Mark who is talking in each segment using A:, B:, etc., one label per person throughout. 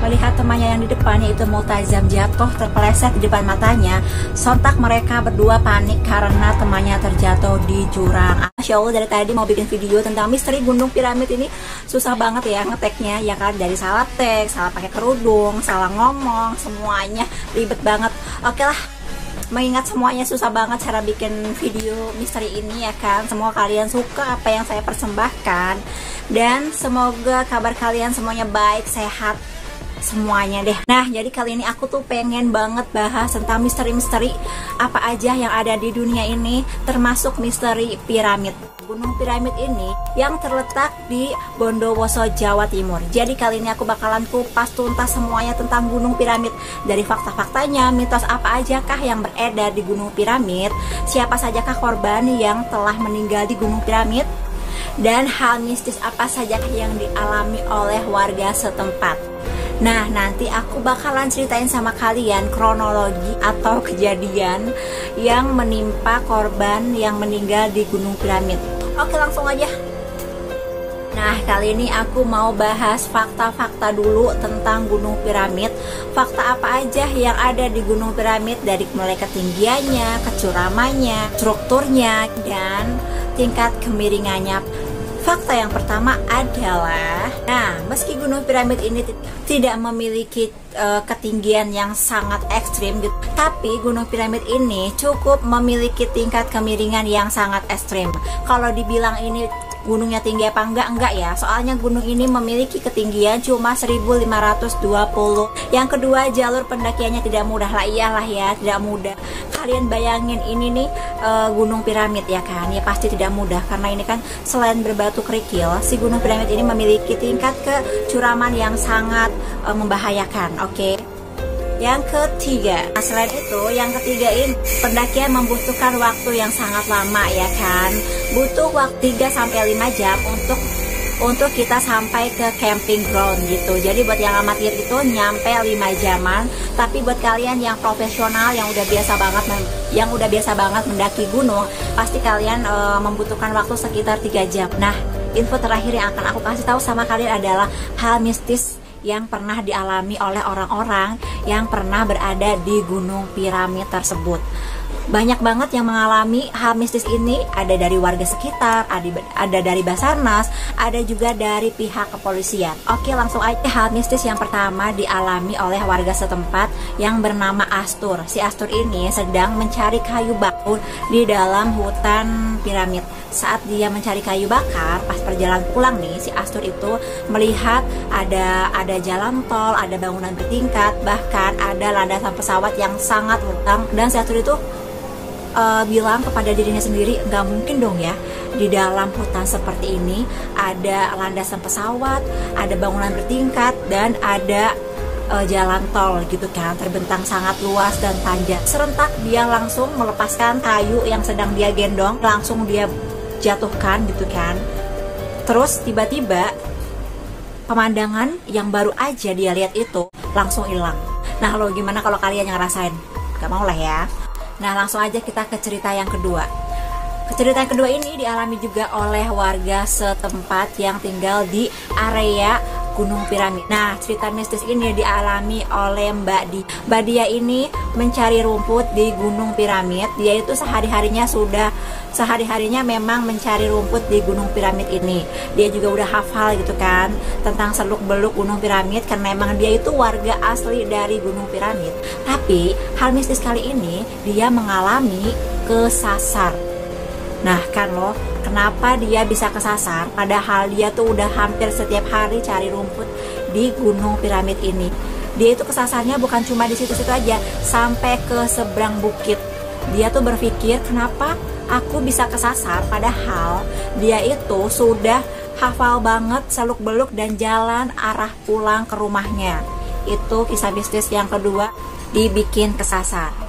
A: melihat temannya yang di depannya itu Multazam jatuh terpeleset di depan matanya. Sontak mereka berdua panik karena temannya terjatuh di jurang. Masya Allah, dari tadi mau bikin video tentang misteri Gunung Piramid ini susah banget ya ngeteknya, ya kan? Dari salah tag, salah pakai kerudung, salah ngomong, semuanya ribet banget. Oke lah, mengingat semuanya susah banget cara bikin video misteri ini, ya kan? Semoga kalian suka apa yang saya persembahkan, dan semoga kabar kalian semuanya baik, sehat semuanya deh. Nah, jadi kali ini aku tuh pengen banget bahas tentang misteri-misteri apa aja yang ada di dunia ini, termasuk misteri piramid. Gunung Piramid ini yang terletak di Bondowoso, Jawa Timur. Jadi kali ini aku bakalan kupas tuntas semuanya tentang Gunung Piramid, dari fakta-faktanya, mitos apa ajakah yang beredar di Gunung Piramid, siapa sajakah korban yang telah meninggal di Gunung Piramid, dan hal mistis apa saja yang dialami oleh warga setempat. Nah, nanti aku bakalan ceritain sama kalian kronologi atau kejadian yang menimpa korban yang meninggal di Gunung Piramid. Oke, langsung aja. Nah, kali ini aku mau bahas fakta-fakta dulu tentang Gunung Piramid. Fakta apa aja yang ada di Gunung Piramid, dari mulai ketinggiannya, kecuramannya, strukturnya, dan tingkat kemiringannya. Fakta yang pertama adalah, nah, meski Gunung Piramid ini tidak memiliki ketinggian yang sangat ekstrim gitu, tapi Gunung Piramid ini cukup memiliki tingkat kemiringan yang sangat ekstrim. Kalau dibilang ini gunungnya tinggi apa enggak ya, soalnya gunung ini memiliki ketinggian cuma 1520. Yang kedua, jalur pendakiannya tidak mudah lah, iyalah ya, tidak mudah. Kalian bayangin ini nih Gunung Piramid, ya kan, ya pasti tidak mudah, karena ini kan selain berbatu kerikil, si Gunung Piramid ini memiliki tingkat kecuraman yang sangat membahayakan. Oke. Yang ketiga, nah selain itu, yang ketiga ini pendakian membutuhkan waktu yang sangat lama, ya kan. Butuh waktu 3-5 jam untuk kita sampai ke camping ground gitu. Jadi buat yang amatir itu nyampe 5 jaman, tapi buat kalian yang profesional yang udah biasa banget mendaki gunung, pasti kalian membutuhkan waktu sekitar 3 jam. Nah, info terakhir yang akan aku kasih tahu sama kalian adalah hal mistis yang pernah dialami oleh orang-orang yang pernah berada di Gunung Piramid tersebut. Banyak banget yang mengalami hal mistis ini, ada dari warga sekitar, ada dari Basarnas, ada juga dari pihak kepolisian. Oke, langsung aja. Hal mistis yang pertama dialami oleh warga setempat yang bernama Astur. Si Astur ini sedang mencari kayu bakar di dalam hutan piramid. Saat dia mencari kayu bakar, pas perjalanan pulang nih, si Astur itu melihat ada jalan tol, ada bangunan bertingkat, bahkan ada landasan pesawat yang sangat lentang. Dan si Astur itu bilang kepada dirinya sendiri, nggak mungkin dong ya, di dalam hutan seperti ini ada landasan pesawat, ada bangunan bertingkat, dan ada jalan tol gitu kan, terbentang sangat luas dan panjang. Serentak dia langsung melepaskan kayu yang sedang dia gendong, langsung dia jatuhkan gitu kan. Terus tiba-tiba pemandangan yang baru aja dia lihat itu langsung hilang. Nah, lo gimana kalau kalian yang ngerasain? Gak mau lah ya. Nah, langsung aja kita ke cerita yang kedua. Cerita yang kedua ini dialami juga oleh warga setempat yang tinggal di area Gunung Piramid. Nah, cerita mistis ini dialami oleh Mbak Di. Mbak Dia ini mencari rumput di Gunung Piramid. Dia itu sehari-harinya memang mencari rumput di Gunung Piramid ini. Dia juga udah hafal gitu kan tentang seluk-beluk Gunung Piramid, karena memang dia itu warga asli dari Gunung Piramid. Tapi hal mistis kali ini dia mengalami kesasar. Nah kan loh, kenapa dia bisa kesasar padahal dia tuh udah hampir setiap hari cari rumput di Gunung Piramid ini. Dia itu kesasarnya bukan cuma di situ-situ aja, sampai ke seberang bukit. Dia tuh berpikir, kenapa aku bisa kesasar padahal dia itu sudah hafal banget seluk-beluk dan jalan arah pulang ke rumahnya. Itu kisah mistis yang kedua, dibikin kesasar.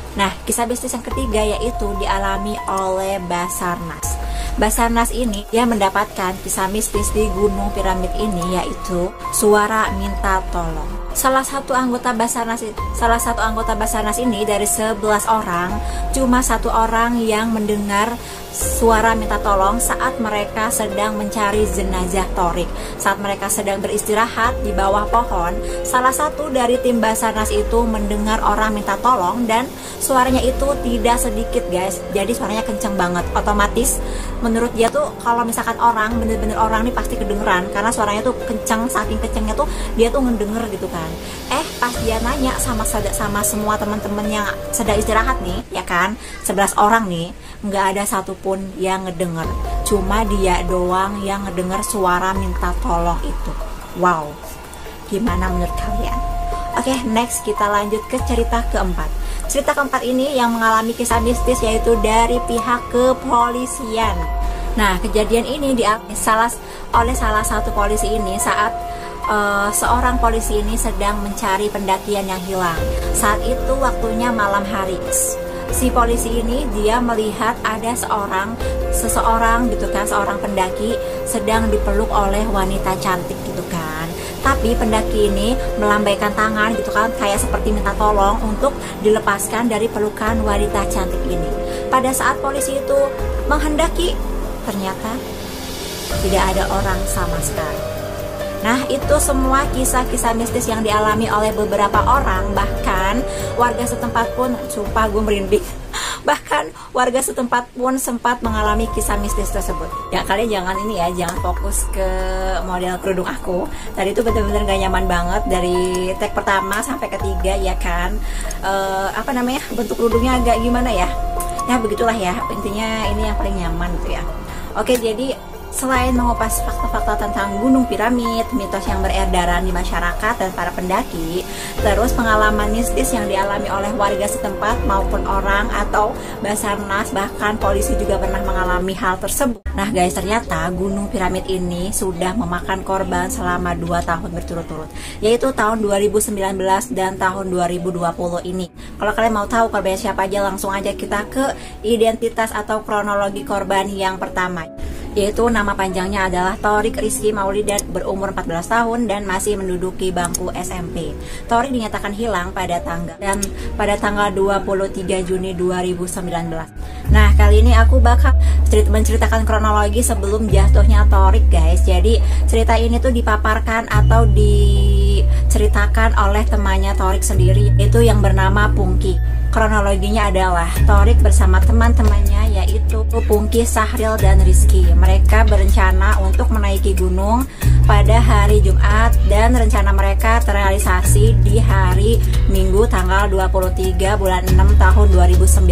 A: Nah, kisah mistis yang ketiga yaitu dialami oleh Basarnas. Basarnas ini dia mendapatkan kisah mistis di Gunung Piramid ini, yaitu suara minta tolong. Salah satu anggota Basarnas ini dari 11 orang, cuma 1 orang yang mendengar suara minta tolong saat mereka sedang mencari jenazah Thorik. Saat mereka sedang beristirahat di bawah pohon, salah satu dari tim Basarnas itu mendengar orang minta tolong, dan suaranya itu tidak sedikit guys, jadi suaranya kenceng banget. Otomatis menurut dia tuh kalau misalkan orang, bener-bener orang nih pasti kedengeran, karena suaranya tuh kenceng, saking kencengnya tuh dia tuh ngedenger gitu kan. Pas dia nanya sama semua teman-teman yang sedang istirahat nih, ya kan, 11 orang nih, nggak ada satupun yang ngedenger, cuma dia doang yang ngedenger suara minta tolong itu. Wow, gimana menurut kalian? Oke, next kita lanjut ke cerita keempat. Cerita keempat ini yang mengalami kisah mistis yaitu dari pihak kepolisian. Nah, kejadian ini dialami oleh salah satu polisi ini saat seorang polisi ini sedang mencari pendakian yang hilang. Saat itu waktunya malam hari. Si polisi ini dia melihat ada seseorang gitu kan, seorang pendaki sedang dipeluk oleh wanita cantik gitu kan. Tapi pendaki ini melambaikan tangan gitu kan, kayak seperti minta tolong untuk dilepaskan dari pelukan wanita cantik ini. Pada saat polisi itu menghendaki, ternyata tidak ada orang sama sekali. Nah, itu semua kisah-kisah mistis yang dialami oleh beberapa orang. Bahkan warga setempat pun, sumpah gue merinding, bahkan warga setempat pun sempat mengalami kisah mistis tersebut. Ya, kalian jangan ini ya, jangan fokus ke model kerudung aku. Tadi itu bener-bener gak nyaman banget dari tag pertama sampai ketiga, ya kan. Bentuk kerudungnya agak gimana ya. Ya begitulah ya, intinya ini yang paling nyaman gitu ya. Oke, jadi selain mengupas fakta-fakta tentang Gunung Piramid, mitos yang beredaran di masyarakat dan para pendaki, terus pengalaman mistis yang dialami oleh warga setempat maupun orang atau Basarnas, bahkan polisi juga pernah mengalami hal tersebut. Nah guys, ternyata Gunung Piramid ini sudah memakan korban selama 2 tahun berturut-turut, yaitu tahun 2019 dan tahun 2020 ini. Kalau kalian mau tahu korbannya siapa aja, langsung aja kita ke identitas atau kronologi korban yang pertama, yaitu nama panjangnya adalah Thorik Rizky Maulidan, berumur 14 tahun dan masih menduduki bangku SMP. Thorik dinyatakan hilang pada tanggal 23 Juni 2019. Nah, kali ini aku bakal menceritakan kronologi sebelum jatuhnya Thorik guys. Jadi cerita ini tuh dipaparkan atau diceritakan oleh temannya Thorik sendiri, yaitu yang bernama Pungki. Kronologinya adalah Thorik bersama teman-temannya yaitu Pungki, Sahril, dan Rizky. Mereka berencana untuk menaiki gunung pada hari Jumat dan rencana mereka terrealisasi di hari Minggu tanggal 23 bulan 6 tahun 2019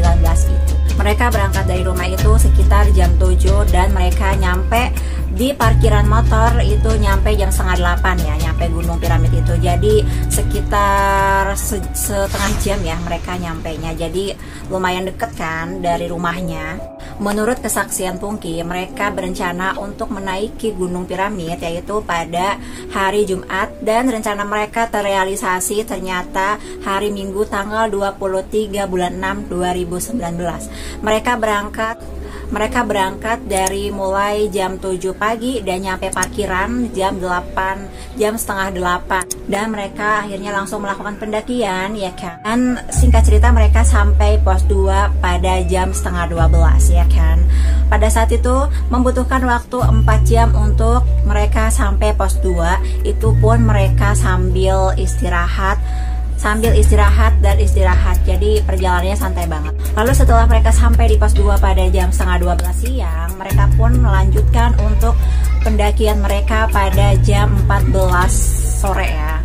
A: itu. Mereka berangkat dari rumah itu sekitar jam 7 dan mereka nyampe di parkiran motor itu nyampe jam setengah 8 ya, nyampe Gunung Piramid itu. Jadi sekitar setengah jam ya mereka nyampenya. Jadi lumayan deket kan dari rumahnya. Menurut kesaksian Pungki, mereka berencana untuk menaiki Gunung Piramid yaitu pada hari Jumat dan rencana mereka terrealisasi ternyata hari Minggu tanggal 23 bulan 6 2019. Mereka berangkat dari mulai jam 7 pagi dan nyampe parkiran jam setengah 8 dan mereka akhirnya langsung melakukan pendakian ya kan. Dan singkat cerita mereka sampai pos 2 pada jam setengah 12 ya kan. Pada saat itu membutuhkan waktu 4 jam untuk mereka sampai pos 2. Itu pun mereka sambil istirahat, dan istirahat. Jadi perjalanannya santai banget. Lalu setelah mereka sampai di pos 2 pada jam setengah 12 siang, mereka pun melanjutkan untuk pendakian mereka pada jam 14 sore ya.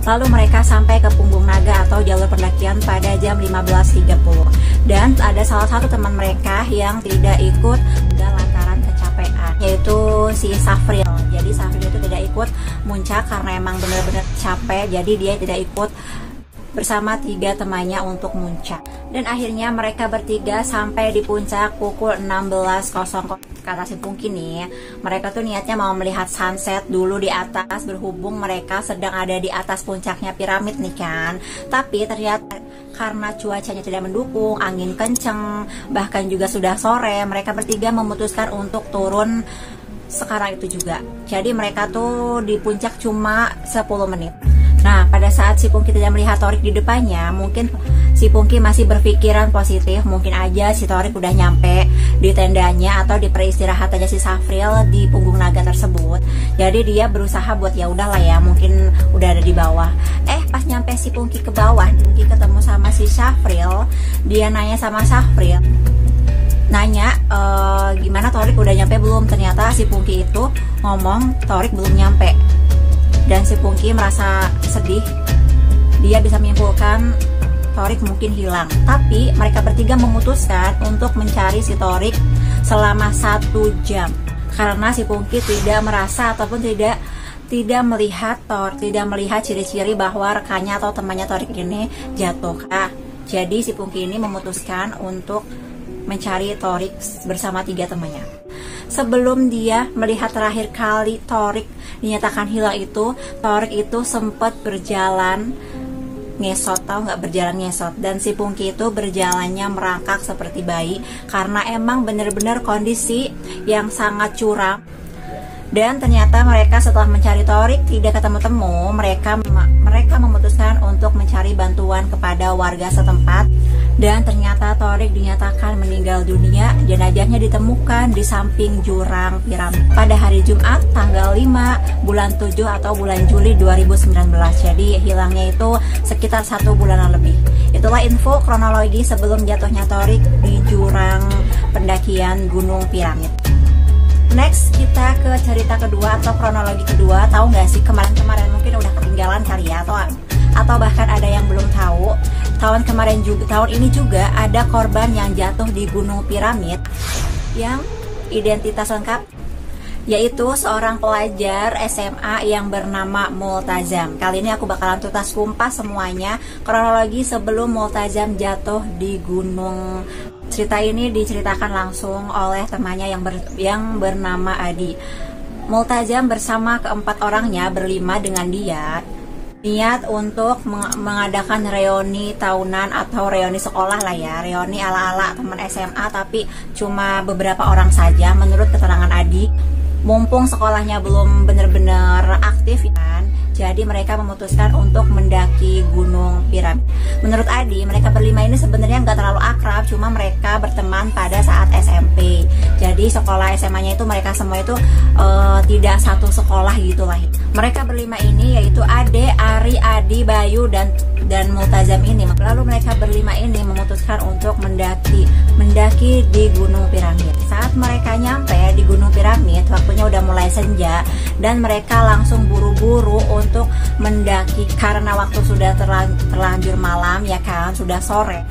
A: Lalu mereka sampai ke Punggung Naga atau jalur pendakian pada jam 15.30. Dan ada salah satu teman mereka yang tidak ikut dan lantaran kecapean, yaitu si Safril. Jadi Safril itu tidak ikut muncak karena emang benar-benar capek. Jadi dia tidak ikut bersama 3 temannya untuk muncak. Dan akhirnya mereka bertiga sampai di puncak pukul 16.00. Kata si Pungki nih, mereka tuh niatnya mau melihat sunset dulu di atas, berhubung mereka sedang ada di atas puncaknya piramid nih kan. Tapi ternyata karena cuacanya tidak mendukung, angin kenceng, bahkan juga sudah sore, mereka bertiga memutuskan untuk turun sekarang itu juga. Jadi mereka tuh di puncak cuma 10 menit. Nah, pada saat si Pungki tidak melihat Thorik di depannya, mungkin si Pungki masih berpikiran positif, mungkin aja si Thorik udah nyampe di tendanya atau di peristirahatannya si Safril di punggung naga tersebut. Jadi dia berusaha buat ya udahlah ya, mungkin udah ada di bawah. Pas nyampe si Pungki ke bawah, Pungki ketemu sama si Safril. Dia nanya sama Safril, nanya gimana Thorik udah nyampe belum. Ternyata si Pungki itu ngomong Thorik belum nyampe. Dan si Pungki merasa sedih. Dia bisa menyimpulkan Thorik mungkin hilang. Tapi mereka bertiga memutuskan untuk mencari si Thorik selama 1 jam. Karena si Pungki tidak merasa ataupun tidak melihat ciri-ciri bahwa rekannya atau temannya Thorik ini jatuh. Jadi si Pungki ini memutuskan untuk mencari Thorik bersama 3 temannya. Sebelum dia melihat terakhir kali Thorik dinyatakan hilang itu, Thorik itu sempat berjalan ngesot, tahu nggak, berjalan ngesot. Dan si Pungki itu berjalannya merangkak seperti bayi karena emang bener-bener kondisi yang sangat curam. Dan ternyata mereka setelah mencari Thorik tidak ketemu-temu, mereka memutuskan untuk mencari bantuan kepada warga setempat. Dan ternyata Thorik dinyatakan meninggal dunia. Jenazahnya ditemukan di samping jurang piramid pada hari Jumat tanggal 5 bulan 7 atau bulan Juli 2019. Jadi hilangnya itu sekitar 1 bulanan lebih. Itulah info kronologi sebelum jatuhnya Thorik di jurang pendakian Gunung Piramid. Next kita ke cerita kedua atau kronologi kedua. Tahu nggak sih, kemarin-kemarin mungkin udah ketinggalan kali ya, atau bahkan ada yang belum tahu. Tahun ini juga ada korban yang jatuh di Gunung Piramid yang identitas lengkap yaitu seorang pelajar SMA yang bernama Multazam. Kali ini aku bakalan tuntas kumpas semuanya kronologi sebelum Multazam jatuh di gunung. Cerita ini diceritakan langsung oleh temannya yang bernama Adi. Multazam bersama keempat orangnya berlima dengan dia niat untuk mengadakan reuni tahunan atau reuni sekolah lah ya, reuni ala-ala teman SMA, tapi cuma beberapa orang saja menurut keterangan Adi. Mumpung sekolahnya belum benar-benar aktif kan, jadi mereka memutuskan untuk mendaki Gunung Piramid. Menurut Adi, mereka berlima ini sebenarnya nggak terlalu akrab, cuma mereka berteman pada saat SMP. Jadi sekolah SMA-nya itu mereka semua itu tidak satu sekolah gitu lah. Mereka berlima ini yaitu Ade, Ari, Adi, Bayu, dan Multazam ini. Lalu mereka berlima ini memutuskan untuk mendaki di Gunung Piramid. Saat mereka nyampe di Gunung Piramid, waktunya udah mulai senja dan mereka langsung buru-buru untuk mendaki karena waktu sudah terlanjur malam ya kan, sudah sore.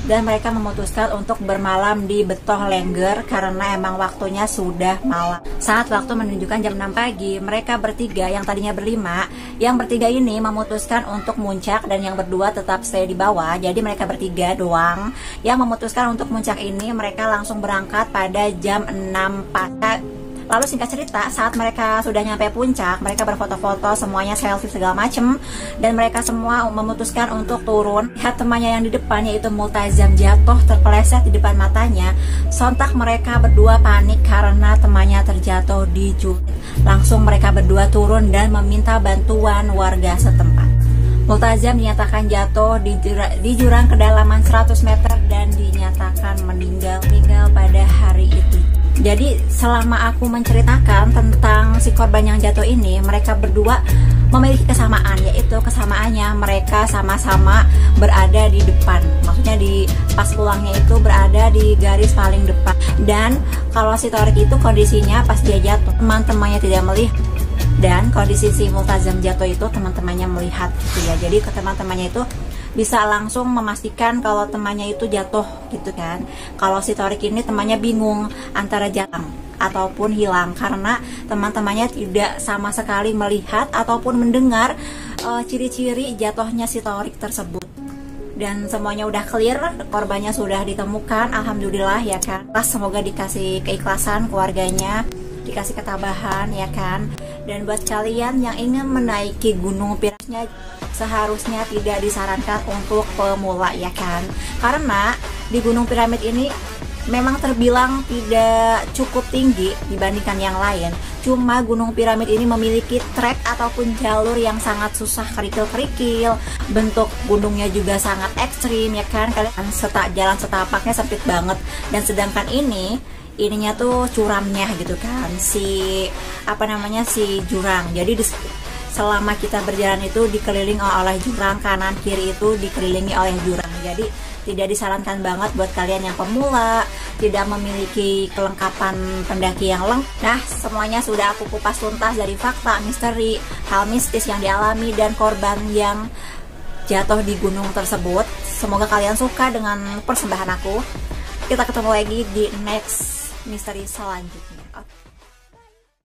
A: Mereka memutuskan untuk bermalam di Betoh Lengger karena emang waktunya sudah malam. Saat waktu menunjukkan jam 6 pagi, mereka bertiga yang tadinya berlima, yang bertiga ini memutuskan untuk muncak dan yang berdua tetap stay di bawah. Jadi mereka bertiga doang yang memutuskan untuk muncak ini. Mereka langsung berangkat pada jam 6 pagi. Lalu singkat cerita, saat mereka sudah nyampe puncak, mereka berfoto-foto, semuanya selfie segala macem, dan mereka semua memutuskan untuk turun. Lihat temannya yang di depan yaitu Multazam jatuh terpeleset di depan matanya. Sontak mereka berdua panik karena temannya terjatuh di jurang. Langsung mereka berdua turun dan meminta bantuan warga setempat. Multazam dinyatakan jatuh di jurang kedalaman 100 meter dan dinyatakan meninggal pada hari itu. Jadi selama aku menceritakan tentang si korban yang jatuh ini, mereka berdua memiliki kesamaan, yaitu kesamaannya mereka sama-sama berada di depan. Maksudnya pas pulangnya itu berada di garis paling depan. Dan kalau si Thorik itu kondisinya pas dia jatuh, teman-temannya tidak melihat. Dan kondisi si Multazam jatuh itu teman-temannya melihat gitu ya. Jadi ke teman-temannya itu bisa langsung memastikan kalau temannya itu jatuh gitu kan. Kalau si Thorik ini temannya bingung antara jatuh ataupun hilang karena teman-temannya tidak sama sekali melihat ataupun mendengar ciri-ciri jatuhnya si Thorik tersebut. Dan semuanya udah clear, korbannya sudah ditemukan, alhamdulillah ya kan. Semoga dikasih keikhlasan keluarganya, dikasih ketabahan ya kan. Dan buat kalian yang ingin menaiki Gunung Piramid, seharusnya tidak disarankan untuk pemula ya kan, karena di Gunung Piramid ini memang terbilang tidak cukup tinggi dibandingkan yang lain. Cuma Gunung Piramid ini memiliki trek ataupun jalur yang sangat susah, kerikil-kerikil. Bentuk gunungnya juga sangat ekstrim ya kan. Kalian jalan setapaknya sempit banget. Dan sedangkan ininya tuh curamnya gitu kan. Si jurang. Jadi selama kita berjalan itu dikelilingi oleh jurang, kanan kiri itu dikelilingi oleh jurang. Jadi tidak disarankan banget buat kalian yang pemula, tidak memiliki kelengkapan pendaki yang lengkap. Nah, semuanya sudah aku kupas tuntas dari fakta, misteri, hal mistis yang dialami, dan korban yang jatuh di gunung tersebut. Semoga kalian suka dengan persembahan aku. Kita ketemu lagi di next misteri selanjutnya.